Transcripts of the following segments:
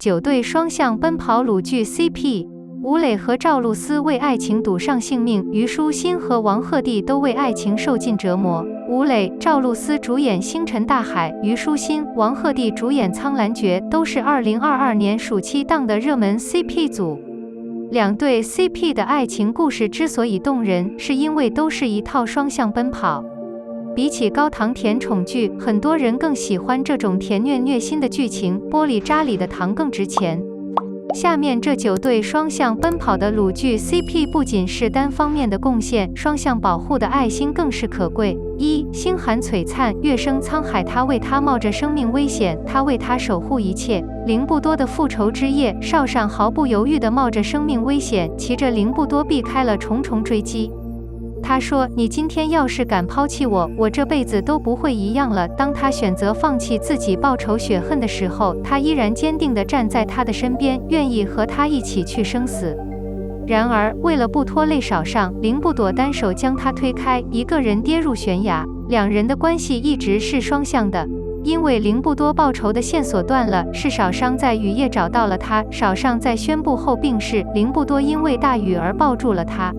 9对双向奔跑鲁剧 CP。吴磊和赵露思为爱情赌上性命，虞书欣和王鹤棣都为爱情受尽折磨。吴磊、赵露思主演《星辰大海》，虞书欣、王鹤棣主演《苍兰诀》，都是2022年暑期档的热门 CP 组。两对 CP 的爱情故事之所以动人，是因为都是一套双向奔跑。比起高糖甜宠剧，很多人更喜欢这种甜虐心的剧情，玻璃渣里的糖更值钱。下面这9对双向奔跑的鲁剧 CP 不仅是单方面的贡献，双向保护的爱心更是可贵。1. 星寒璀璨，月升沧海，他为他冒着生命危险，他为他守护一切。凌不多的复仇之夜，邵尚毫不犹豫地冒着生命危险，骑着凌不多避开了重重追击。他说：“你今天要是敢抛弃我，我这辈子都不会一样了。”当他选择放弃自己报仇雪恨的时候，他依然坚定地站在他的身边，愿意和他一起去生死。然而，为了不拖累少上，凌不躲单手将他推开，一个人跌入悬崖。两人的关系一直是双向的，因为凌不多报仇的线索断了，是少商在雨夜找到了他，少上在宣布后病逝，凌不多因为大雨而抱住了他。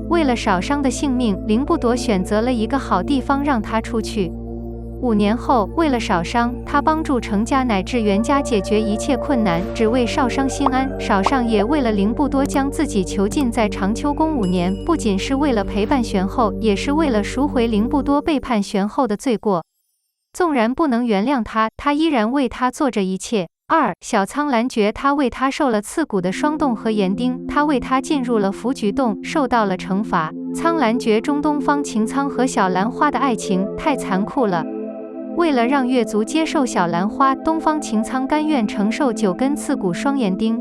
为了少商的性命，凌不夺选择了一个好地方让他出去。5年后，为了少商，他帮助程家乃至袁家解决一切困难，只为少商心安。少上也为了凌不多将自己囚禁在长秋宫5年，不仅是为了陪伴玄后，也是为了赎回凌不多背叛玄后的罪过。纵然不能原谅他，他依然为他做着一切。2. 小苍兰诀，他为他受了刺骨的霜冻和严钉，他为他进入了伏菊洞，受到了惩罚。苍兰诀中东方晴苍和小兰花的爱情太残酷了。为了让越族接受小兰花，东方晴苍甘愿承受9根刺骨双严钉。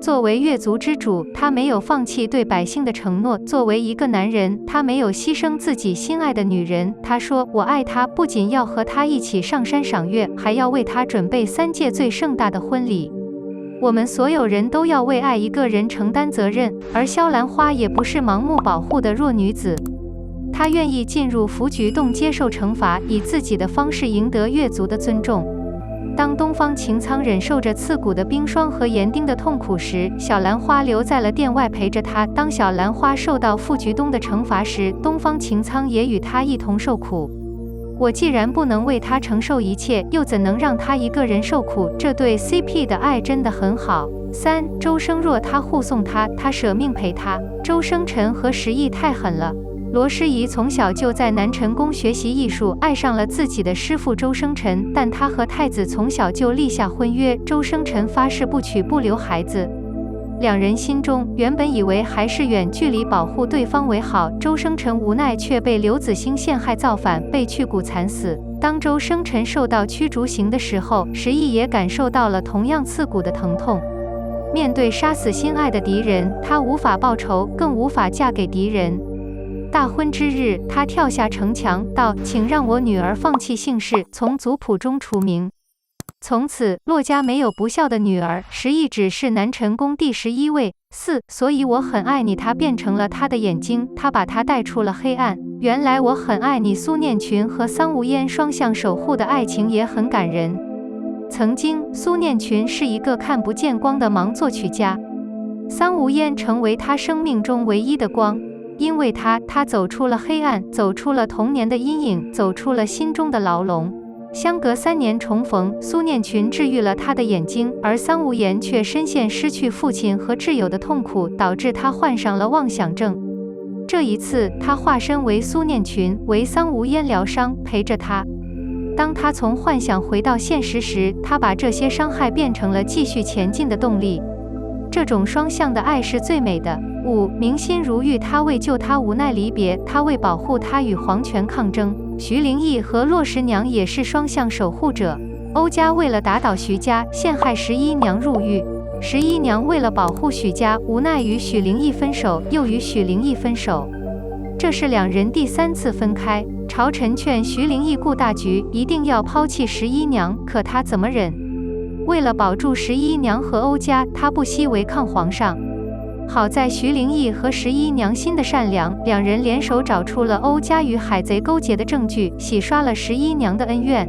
作为越族之主，他没有放弃对百姓的承诺。作为一个男人，他没有牺牲自己心爱的女人。他说：“我爱她，不仅要和她一起上山赏月，还要为她准备3届最盛大的婚礼。”我们所有人都要为爱一个人承担责任，而萧兰花也不是盲目保护的弱女子。她愿意进入伏菊洞接受惩罚，以自己的方式赢得越族的尊重。当东方晴苍忍受着刺骨的冰霜和严钉的痛苦时，小兰花留在了殿外陪着他。当小兰花受到伏菊洞的惩罚时，东方晴苍也与他一同受苦。我既然不能为他承受一切，又怎能让他一个人受苦？这对 CP 的爱真的很好。3. 周生若，他护送他，他舍命陪他。周生辰和石毅太狠了。罗师仪从小就在南辰宫学习艺术，爱上了自己的师父周生辰，但他和太子从小就立下婚约，周生辰发誓不娶不留孩子。两人心中原本以为还是远距离保护对方为好，周生辰无奈却被刘子兴陷害造反，被去骨惨死。当周生辰受到驱逐刑的时候，石毅也感受到了同样刺骨的疼痛。面对杀死心爱的敌人，他无法报仇，更无法嫁给敌人。大婚之日，他跳下城墙，道：“请让我女儿放弃姓氏，从族谱中除名。”从此，骆家没有不孝的女儿，石毅只是南辰宫第11位。4. 所以我很爱你，他变成了他的眼睛，他把他带出了黑暗。原来我很爱你。苏念群和桑无烟双向守护的爱情也很感人。曾经，苏念群是一个看不见光的盲作曲家，桑无烟成为他生命中唯一的光。因为他走出了黑暗，走出了童年的阴影，走出了心中的牢笼。相隔3年重逢，苏念群治愈了他的眼睛，而桑无言却深陷失去父亲和挚友的痛苦，导致他患上了妄想症。这一次，他化身为苏念群，为桑无烟疗伤，陪着他。当他从幻想回到现实时，他把这些伤害变成了继续前进的动力。这种双向的爱是最美的。5. 明心如玉，他为救他无奈离别，他为保护他与皇权抗争。徐灵义和骆十娘也是双向守护者。欧家为了打倒徐家，陷害11娘入狱。11娘为了保护许家，无奈与许灵义分手，又与许灵义分手。这是两人第3次分开。朝臣劝徐灵义顾大局，一定要抛弃11娘，可他怎么忍？为了保住11娘和欧家，他不惜违抗皇上。好在徐灵义和11娘心的善良，两人联手找出了欧家与海贼勾结的证据，洗刷了11娘的恩怨。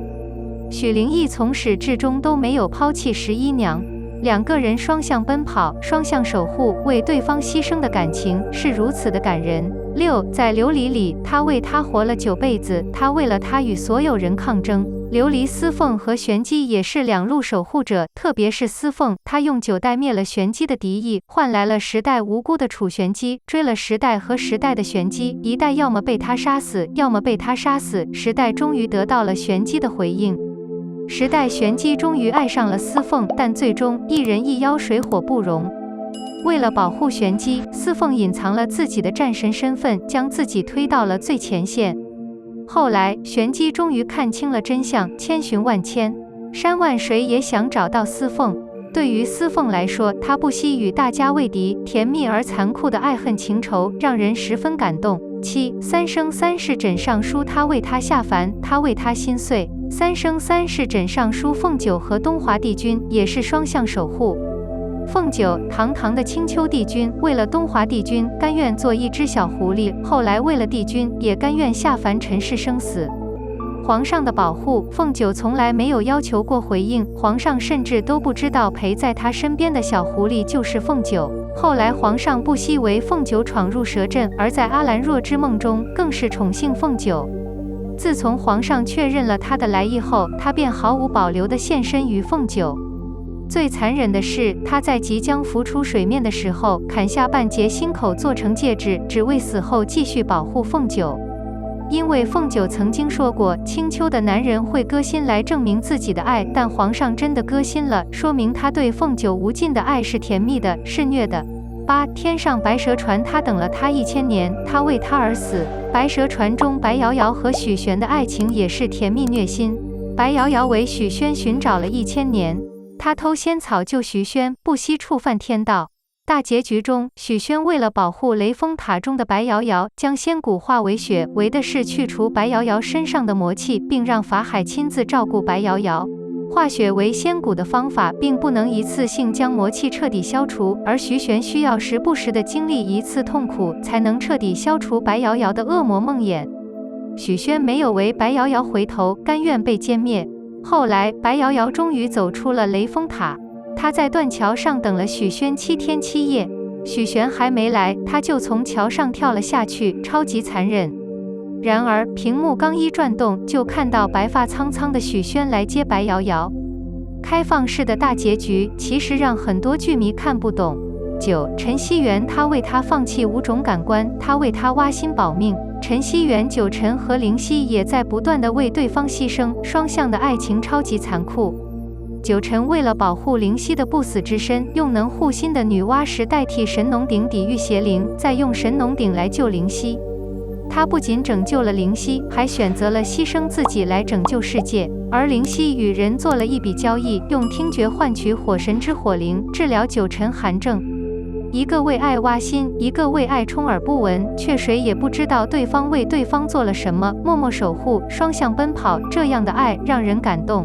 许灵义从始至终都没有抛弃11娘。两个人双向奔跑，双向守护，为对方牺牲的感情是如此的感人。6. 在琉璃里，他为他活了9辈子，他为了他与所有人抗争。琉璃司凤和玄机也是两路守护者，特别是司凤，他用9代灭了玄机的敌意，换来了10代无辜的楚玄机，追了10代和10代的玄机，1代要么被他杀死，要么被他杀死，10代终于得到了玄机的回应。10代玄机终于爱上了司凤，但最终一人一妖水火不容。为了保护玄机，司凤隐藏了自己的战神身份，将自己推到了最前线。后来，玄机终于看清了真相，千寻万千，山万水也想找到司凤。对于司凤来说，她不惜与大家为敌，甜蜜而残酷的爱恨情仇让人十分感动。7. 三生三世枕上书，他为他下凡，他为他心碎。三生三世枕上书，凤九和东华帝君也是双向守护。凤九，堂堂的青丘帝君，为了东华帝君，甘愿做一只小狐狸，后来为了帝君，也甘愿下凡尘世生死。皇上的保护，凤九从来没有要求过回应，皇上甚至都不知道陪在他身边的小狐狸就是凤九。后来皇上不惜为凤九闯入蛇阵，而在阿兰若之梦中更是宠幸凤九。自从皇上确认了他的来意后，他便毫无保留地献身于凤九。最残忍的是，他在即将浮出水面的时候，砍下半截心口做成戒指，只为死后继续保护凤九。因为凤九曾经说过，青丘的男人会割心来证明自己的爱，但皇上真的割心了，说明他对凤九无尽的爱是甜蜜的，是虐的。8. 天上白蛇传，他等了他1000年，他为他而死。白蛇传中，白瑶瑶和许玄的爱情也是甜蜜虐心。白瑶瑶为许宣寻找了1000年，他偷仙草救许宣，不惜触犯天道。大结局中，许宣为了保护雷峰塔中的白瑶瑶，将仙骨化为血，为的是去除白瑶瑶身上的魔气，并让法海亲自照顾白瑶瑶。化血为仙骨的方法并不能一次性将魔气彻底消除，而徐玄需要时不时地经历一次痛苦，才能彻底消除白瑶瑶的恶魔梦魇。许宣没有为白瑶瑶回头，甘愿被歼灭。后来，白瑶瑶终于走出了雷峰塔，她在断桥上等了许宣7天7夜，许玄还没来，她就从桥上跳了下去，超级残忍。然而，屏幕刚一转动，就看到白发苍苍的许宣来接白瑶瑶。开放式的大结局其实让很多剧迷看不懂。9. 陈希元，他为他放弃5种感官，他为他挖心保命。陈希元、九晨和灵犀也在不断地为对方牺牲，双向的爱情超级残酷。九晨为了保护灵犀的不死之身，用能护心的女娲石代替神农鼎抵御邪灵，再用神农鼎来救灵犀。他不仅拯救了灵犀，还选择了牺牲自己来拯救世界。而灵犀与人做了一笔交易，用听觉换取火神之火灵，治疗九晨寒症。一个为爱挖心，一个为爱充耳不闻，却谁也不知道对方为对方做了什么，默默守护，双向奔跑，这样的爱让人感动。